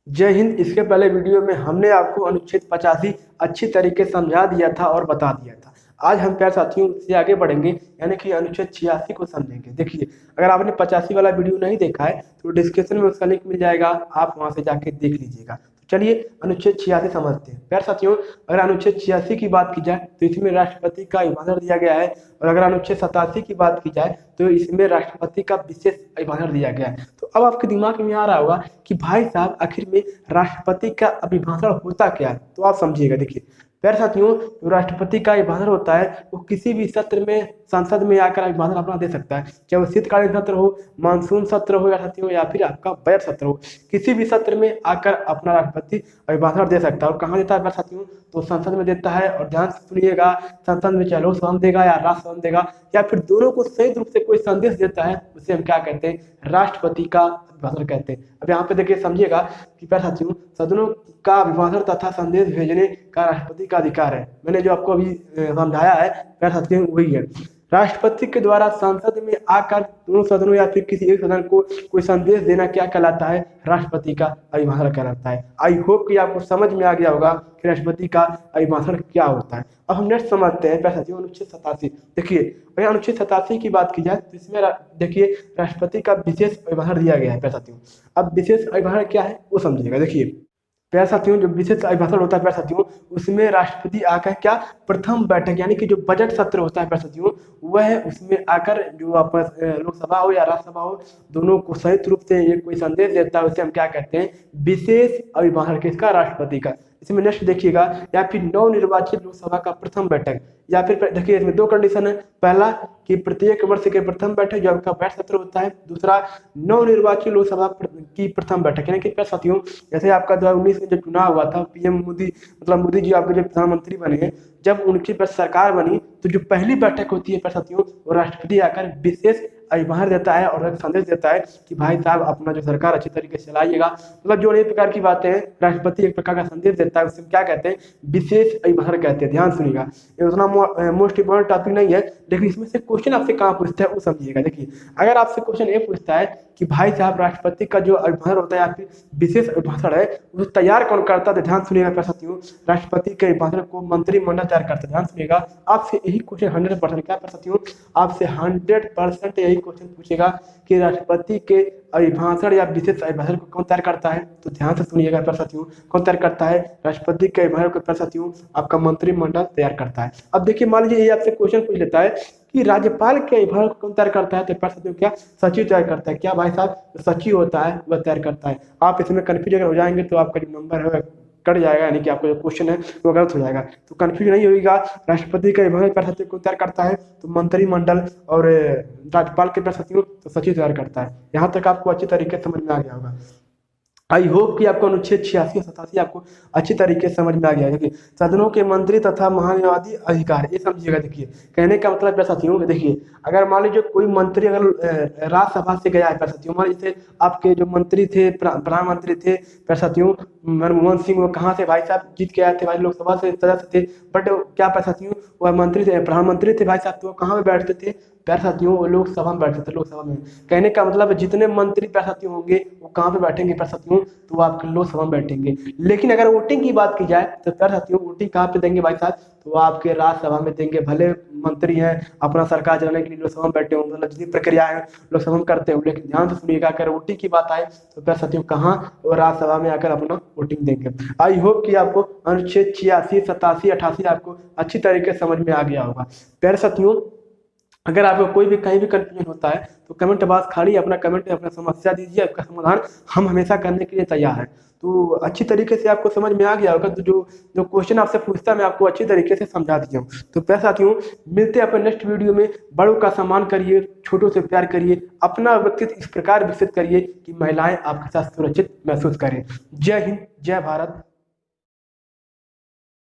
जय हिंद। इसके पहले वीडियो में हमने आपको अनुच्छेद 85 अच्छी तरीके से समझा दिया था और बता दिया था। आज हम प्यारे साथियों से आगे बढ़ेंगे, यानी कि अनुच्छेद 86 को समझेंगे। देखिए, अगर आपने 85 वाला वीडियो नहीं देखा है तो डिस्क्रिप्शन में उसका लिंक मिल जाएगा, आप वहां से जाके देख लीजिएगा। तो चलिए अनुच्छेद 86 समझते हैं। प्यारे साथियों, अगर अनुच्छेद 86 की बात की जाए तो इसमें राष्ट्रपति का अभिभाषण दिया गया है, और अगर अनुच्छेद 87 की बात की जाए तो इसमें राष्ट्रपति का विशेष अभिभाषण दिया गया है। तो अब आपके दिमाग में आ रहा होगा कि भाई साहब आखिर में राष्ट्रपति का अभिभाषण होता क्या है, तो आप समझिएगा। देखिए प्यारे साथियों, जो राष्ट्रपति का अभिभाषण होता है वो किसी भी सत्र में संसद में आकर अभिभाषण अपना दे सकता है, चाहे वो शीतकालीन सत्र हो, मानसून सत्र हो या साथियों, या फिर आपका बजट सत्र हो। किसी भी सत्र में आकर अपना राष्ट्रपति अभिभाषण दे सकता है। और कहाँ देता है प्यारे साथियों, तो संसद में देता है। और ध्यान से सुनिएगा, संसद में चाहे लोकसभा में देगा या राज्यसभा में देगा, या फिर दोनों को संयुक्त रूप से कोई संदेश देता है, उसे हम क्या कहते हैं, राष्ट्रपति का अभिभाषण कहते हैं। अब यहाँ पे देखिए समझिएगा कि प्यारे साथियों, सदनों का अभिभाषण तथा संदेश भेजने का राष्ट्रपति का अधिकार है। मैंने जो आपको अभी समझाया है प्यारे साथियों, वही है। राष्ट्रपति के द्वारा संसद में आकर दोनों सदनों या फिर किसी एक सदन को कोई संदेश देना क्या कहलाता है, राष्ट्रपति का अभिभाषण कहलाता है। आई होप कि आपको समझ में आ गया होगा कि राष्ट्रपति का अभिभाषण क्या होता है। अब हम नेक्स्ट समझते हैं प्यारे साथियों, अनुच्छेद 87। देखिए अगर अनुच्छेद 87 की बात की जाए तो इसमें देखिए राष्ट्रपति का विशेष अभिभाषण दिया गया है प्यारे साथियों। अब विशेष अभिभाषण क्या है वो समझिएगा। देखिए प्यारे साथियों, जो विशेष अभिभाषण होता है प्यारे साथियों, उसमें राष्ट्रपति आकर क्या प्रथम बैठक, यानी कि जो बजट सत्र होता है प्यारे साथियों, वह उसमें आकर जो आपस लोकसभा हो या राज्यसभा हो, दोनों को संयुक्त रूप से एक कोई संदेश देता है, उसे हम क्या कहते हैं, विशेष अभिभाषण किसका, राष्ट्रपति का। इसमें नेक्स्ट देखिएगा, या फिर नवनिर्वाचित लोकसभा का प्रथम बैठक, या फिर देखिए इसमें दो कंडीशन है। पहला कि प्रत्येक वर्ष के प्रथम बैठक जो आपका बजट सत्र होता है। दूसरा नवनिर्वाचित लोकसभा की प्रथम बैठक, यानी कि प्यारे साथियों जैसे आपका 2019 में जो चुनाव हुआ था, पीएम मोदी मतलब मोदी जी आपके जो प्रधानमंत्री बने हैं, जब उनकी सरकार बनी तो जो पहली बैठक होती है प्यारे साथियों, वो राष्ट्रपति आकर विशेष अभिभाषण देता है और एक संदेश देता है कि भाई साहब अपना जो सरकार अच्छी तरीके से चलाइएगा। मतलब जो नई प्रकार की बातें हैं, राष्ट्रपति एक प्रकार का संदेश देता है, उसे क्या कहते हैं, विशेष अभिभाषण कहते हैं। ध्यान सुनिएगा, ये उतना मोस्ट इंपोर्टेंट टॉपिक नहीं है, लेकिन इसमें से क्वेश्चन आपसे कहाँ पूछता है वो समझिएगा। देखिए अगर आपसे क्वेश्चन ये पूछता है कि भाई साहब राष्ट्रपति का जो अभिभाषण होता है या फिर विशेष अभिभाषण है, उसे तैयार कौन करता है, ध्यान सुनिएगा प्यारे साथियों, राष्ट्रपति के अभिभाषण को मंत्रिमंडल तैयार करता है। ध्यान सुनिएगा, आपसे यही क्वेश्चन 100% क्या प्यारे साथियों, आपसे 100% यही क्वेश्चन पूछेगा कि राष्ट्रपति के अभिभाषण या विशेष अभिभाषण को कौन तैयार करता है। तो ध्यान से सुनिएगा प्यारे साथियों, कौन तैयार करता है, राष्ट्रपति के अभिभाषण को प्यारे साथियों आपका मंत्रिमंडल तैयार करता है। अब देखिए मान लीजिए ये आपसे क्वेश्चन पूछ लेता है कि राज्यपाल के अभिभाषण को कौन तैयार करता है, तो प्यारे साथियों क्या, सचिव तैयार करता है। क्या भाई साहब, सचिव होता है वह तैयार करता है। आप इसमें कन्फ्यूज अगर हो जाएंगे तो आपका जो नंबर है कट जाएगा, यानी कि आपका जो क्वेश्चन है वो गलत हो जाएगा। तो कंफ्यूज नहीं होगा, राष्ट्रपति का अभिभाषण प्यारे साथियों को तैयार करता है तो मंत्रिमंडल, और राज्यपाल के प्यारे साथियों तो सचिव तैयार करता है। यहाँ तक आपको अच्छी तरीके से समझ में आ गया होगा। आई होप कि आपको अनुच्छेद 86 और 87 आपको अच्छी तरीके से समझ में आ गया है। देखिए सदनों के मंत्री तथा महान्यायाधीश अधिकार, ये समझिएगा। देखिए कहने का मतलब प्यारे साथियों, देखिए अगर मान लीजिए कोई मंत्री अगर राज्यसभा से गया है प्यारे साथियों, मान लीजिए आपके जो मंत्री थे, प्रधानमंत्री थे प्यारे साथियों मनमोहन सिंह, वो कहाँ से भाई साहब जीत के आए थे, भाई लोकसभा से सदस्य थे, बट क्या प्यारे साथियों वह मंत्री थे, प्रधानमंत्री थे भाई साहब, तो वो कहाँ पे बैठते थे प्यारे साथियों, वो लोकसभा में बैठते थे, लोकसभा में। कहने का मतलब जितने मंत्री प्यारे साथियों होंगे वो कहाँ पे बैठेंगे प्यारे साथियों, तो वो आपके लोकसभा में बैठेंगे। लेकिन अगर वोटिंग की बात की जाए तो प्यारे साथियों वोटिंग कहाँ पे देंगे भाई साहब, तो वो आपके राज्यसभा में देंगे। भले मंत्री हैं अपना सरकार चलाने के लिए लोकसभा में बैठे हों, मतलब जितनी प्रक्रिया है लोकसभा में करते हो, लेकिन ध्यान से सुनिएगा अगर वोटिंग की बात आए तो प्यारे साथियों कहाँ, वो राज्यसभा में आकर अपना वोटिंग देंगे। आई होप कि आपको अनुच्छेद 86, 87, 88 आपको अच्छी तरीके से समझ में आ गया होगा। प्यारे साथियों अगर आपको कोई भी कहीं भी कंफ्यूजन होता है तो कमेंट बॉक्स खाली अपना कमेंट में अपना समस्या दीजिए, आपका समाधान हम हमेशा करने के लिए तैयार हैं। तो अच्छी तरीके से आपको समझ में आ गया होगा। तो जो जो क्वेश्चन आपसे पूछता है मैं आपको अच्छी तरीके से समझा दिया हूँ। तो प्यारे साथियों मिलते हैं अपने नेक्स्ट वीडियो में। बड़ों का सम्मान करिए, छोटों से प्यार करिए, अपना व्यक्तित्व इस प्रकार विकसित करिए कि महिलाएं आपके साथ सुरक्षित महसूस करें। जय हिंद, जय भारत।